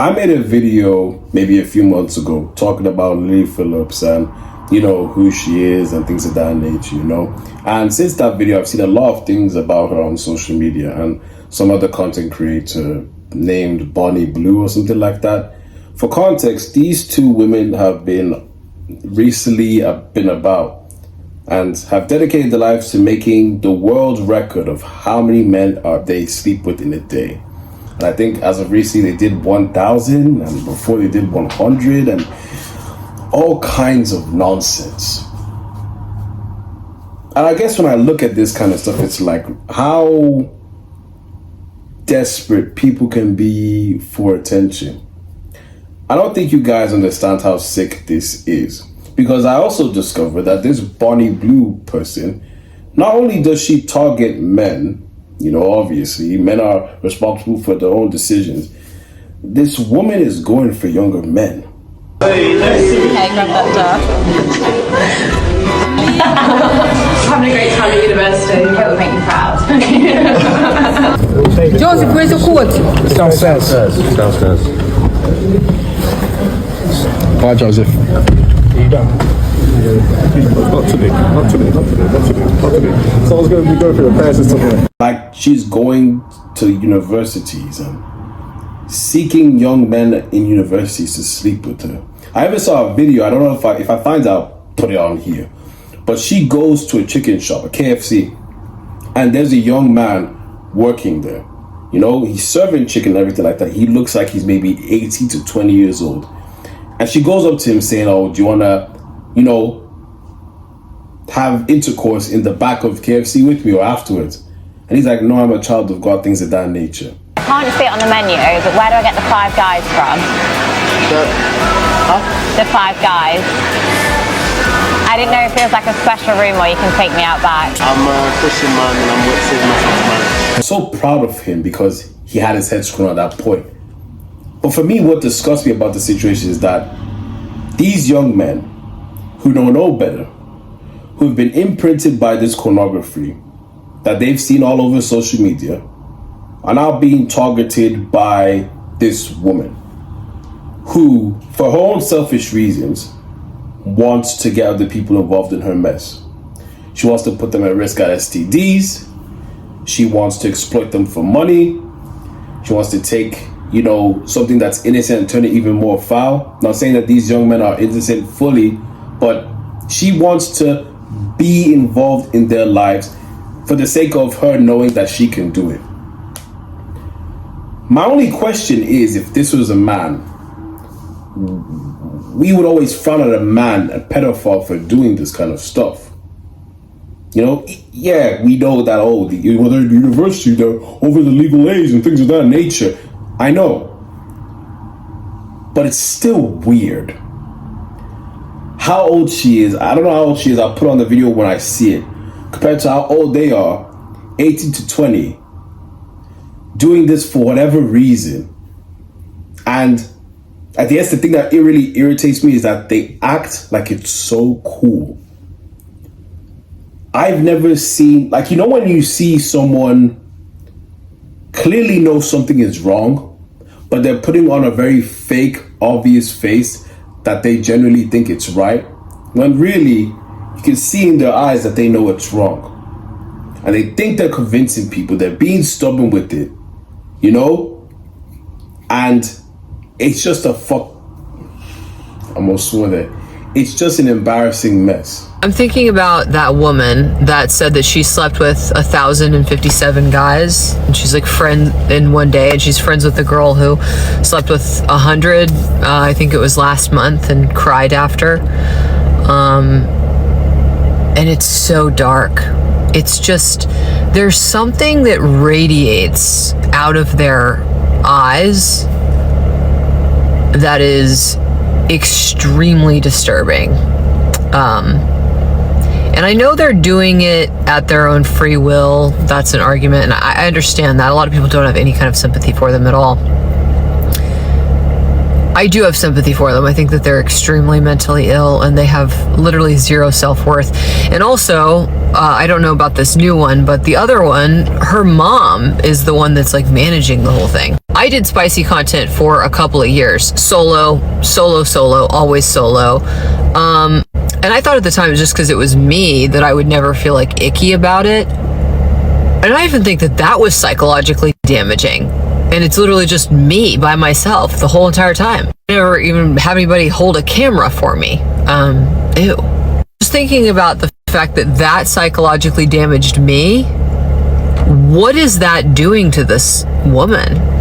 I made a video maybe a few months ago talking about Lily Phillips and, you know, who she is and things of that nature, you know. And since that video, I've seen a lot of things about her on social media, and some other content creator named Bonnie Blue or something like that. For context, these two women have been recently been about and have dedicated their lives to making the world record of how many men they sleep with in a day. And I think as of recently, they did 1,000, and before they did 100, and all kinds of nonsense. And I guess when I look at this kind of stuff, it's like how desperate people can be for attention. I don't think you guys understand how sick this is, because I also discovered that this Bonnie Blue person, not only does she target men, you know, obviously men are responsible for their own decisions, this woman is going for younger men. Hey, grab that Having a great time at university. It would make me proud. Joseph, where's your coat? It's downstairs. Downstairs. Bye, Joseph. Are you done? Not today. Someone's going to be going through the prayer system. Like, she's going to universities and seeking young men in universities to sleep with her. I ever saw a video, I don't know if I find out, put it on here. But she goes to a chicken shop, a KFC, and there's a young man working there. You know, he's serving chicken and everything like that. He looks like he's maybe 18 to 20 years old. And she goes up to him saying, oh, do you want to, you know, have intercourse in the back of KFC with me or afterwards? And he's like, no, I'm a child of God, things of that nature. I can't see it on the menu, but where do I get the 5 guys from? The 5 guys. I didn't know if there was like a special room where you can take me out back. I'm a Christian man and I'm with saving myself marriage. I'm so proud of him because he had his head screwed on at that point. But for me, what disgusts me about the situation is that these young men who don't know better, who've been imprinted by this pornography that they've seen all over social media, are now being targeted by this woman who, for her own selfish reasons, wants to get other people involved in her mess. She wants to put them at risk at STDs. She wants to exploit them for money. She wants to take, you know, something that's innocent and turn it even more foul. Not saying that these young men are innocent fully, but she wants to be involved in their lives for the sake of her knowing that she can do it. My only question is, if this was a man, we would always frown at a man, a pedophile, for doing this kind of stuff. You know, yeah, we know that, oh, whether at the university, they're over the legal age and things of that nature. I know. But it's still weird. How old she is, I don't know how old she is, I'll put on the video when I see it. Compared to how old they are, 18 to 20, doing this for whatever reason. And I guess the thing that it really irritates me is that they act like it's so cool. I've never seen, like, you know, when you see someone clearly know something is wrong, but they're putting on a very fake, obvious face that they genuinely think it's right, when really you can see in their eyes that they know it's wrong. And they think they're convincing people, they're being stubborn with it, you know? And it's just a I almost swore that. It's just an embarrassing mess. I'm thinking about that woman that said that she slept with 1,057 guys, and she's like friend in one day, and she's friends with a girl who slept with 100. I think it was last month, and cried after. And it's so dark. It's just, there's something that radiates out of their eyes that is extremely disturbing. And I know they're doing it at their own free will. That's an argument, and I understand that. A lot of people don't have any kind of sympathy for them at all. I do have sympathy for them. I think that they're extremely mentally ill, and they have literally zero self-worth. And also, I don't know about this new one, but the other one, her mom is the one that's like managing the whole thing. I did spicy content for a couple of years. Solo, always solo. And I thought at the time, just because it was me, that I would never feel like icky about it. And I even think that that was psychologically damaging. And it's literally just me by myself the whole entire time. I never even have anybody hold a camera for me. Ew. Just thinking about the fact that that psychologically damaged me, what is that doing to this woman?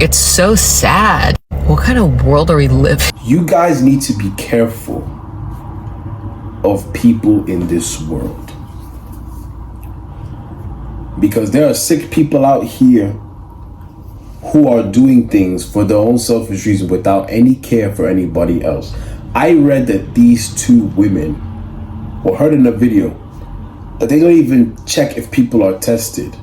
It's so sad. What kind of world are we living? You guys need to be careful of people in this world, because there are sick people out here who are doing things for their own selfish reason without any care for anybody else. I read that these two women, or heard in a video, that they don't even check if people are tested.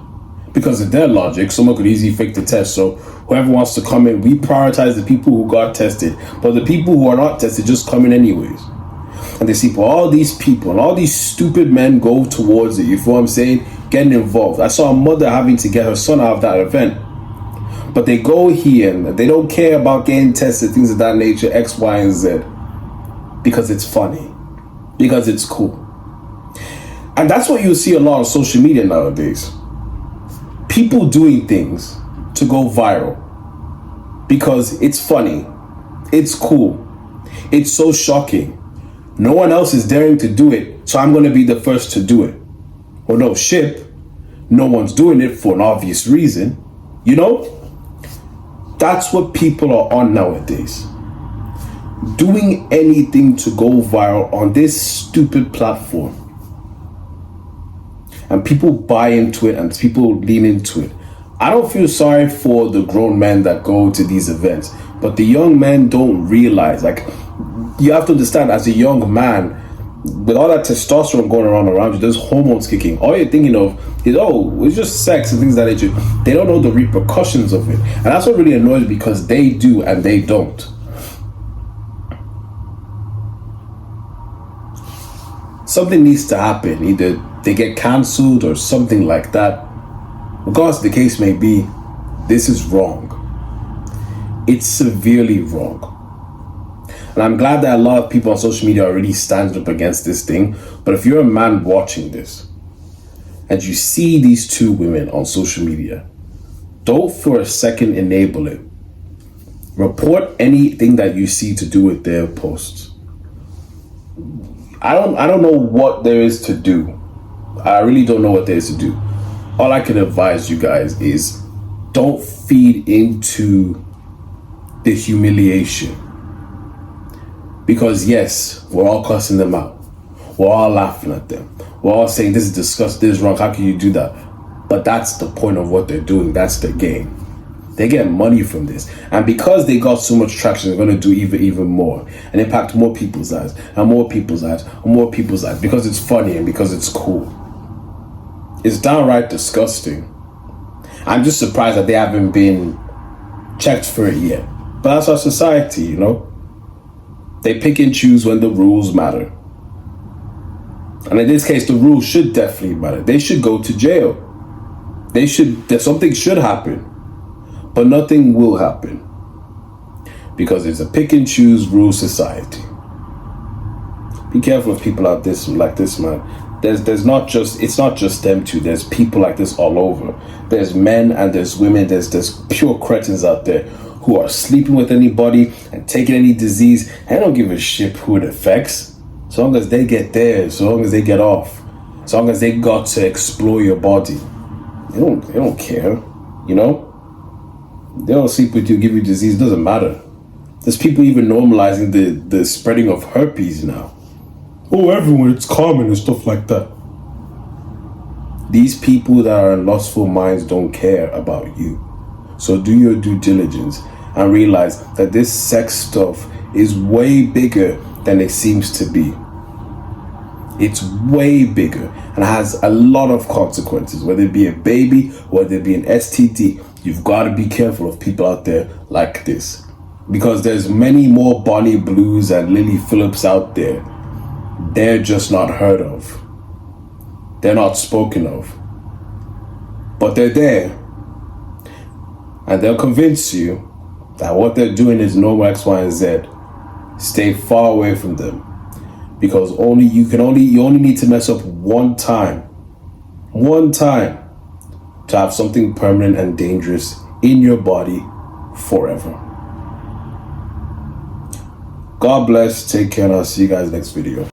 Because of their logic, someone could easily fake the test. So whoever wants to come in, we prioritize the people who got tested. But the people who are not tested just come in anyways. And they see all these people and all these stupid men go towards it. You feel what I'm saying? Getting involved. I saw a mother having to get her son out of that event. But they go here and they don't care about getting tested, things of that nature, X, Y, and Z. Because it's funny. Because it's cool. And that's what you see a lot on social media nowadays. People doing things to go viral. Because it's funny. It's cool. It's so shocking. No one else is daring to do it, so I'm going to be the first to do it. Well, no shit. No one's doing it for an obvious reason. You know? That's what people are on nowadays. Doing anything to go viral on this stupid platform. And people buy into it and people lean into it. I don't feel sorry for the grown men that go to these events, but the young men don't realize, like, you have to understand, as a young man, with all that testosterone going around you, there's hormones kicking. All you're thinking of is, oh, it's just sex and things of that nature. They don't know the repercussions of it. And that's what really annoys me, because they do and they don't. Something needs to happen. Either they get cancelled or something like that. Regardless the case may be, this is wrong. It's severely wrong. And I'm glad that a lot of people on social media are already standing up against this thing. But if you're a man watching this and you see these two women on social media, don't for a second enable it. Report anything that you see to do with their posts. I don't know what there is to do. I really don't know what there is to do. All I can advise you guys is don't feed into the humiliation. Because yes, we're all cussing them out. We're all laughing at them. We're all saying this is disgusting, this is wrong, how can you do that? But that's the point of what they're doing. That's their game. They get money from this. And because they got so much traction, they're going to do even more. And impact more people's lives. And more people's lives. And more people's lives. Because it's funny and because it's cool. It's downright disgusting. I'm just surprised that they haven't been checked for it yet. But that's our society, you know? They pick and choose when the rules matter. And in this case, the rules should definitely matter. They should go to jail. Something should happen. But nothing will happen. Because it's a pick and choose rule society. Be careful of people like this, man. It's not just them two. There's people like this all over. There's men and there's women. There's pure cretins out there who are sleeping with anybody and taking any disease. They don't give a shit who it affects. As long as they get theirs, as long as they get off, as long as they got to explore your body. They don't care, you know? They don't sleep with you, give you disease, it doesn't matter. There's people even normalizing the spreading of herpes now. Oh, everyone, it's common and stuff like that. These people that are in lustful minds don't care about you. So do your due diligence and realize that this sex stuff is way bigger than it seems to be. It's way bigger and has a lot of consequences, whether it be a baby, whether it be an STD. You've got to be careful of people out there like this, because there's many more Bonnie Blues and Lily Phillips out there. They're just not heard of. They're not spoken of. But they're there. and they'll convince you that what they're doing is normal X, Y, and Z, stay far away from them. Because you only need to mess up one time to have something permanent and dangerous in your body forever. God bless, take care, and I'll see you guys next video.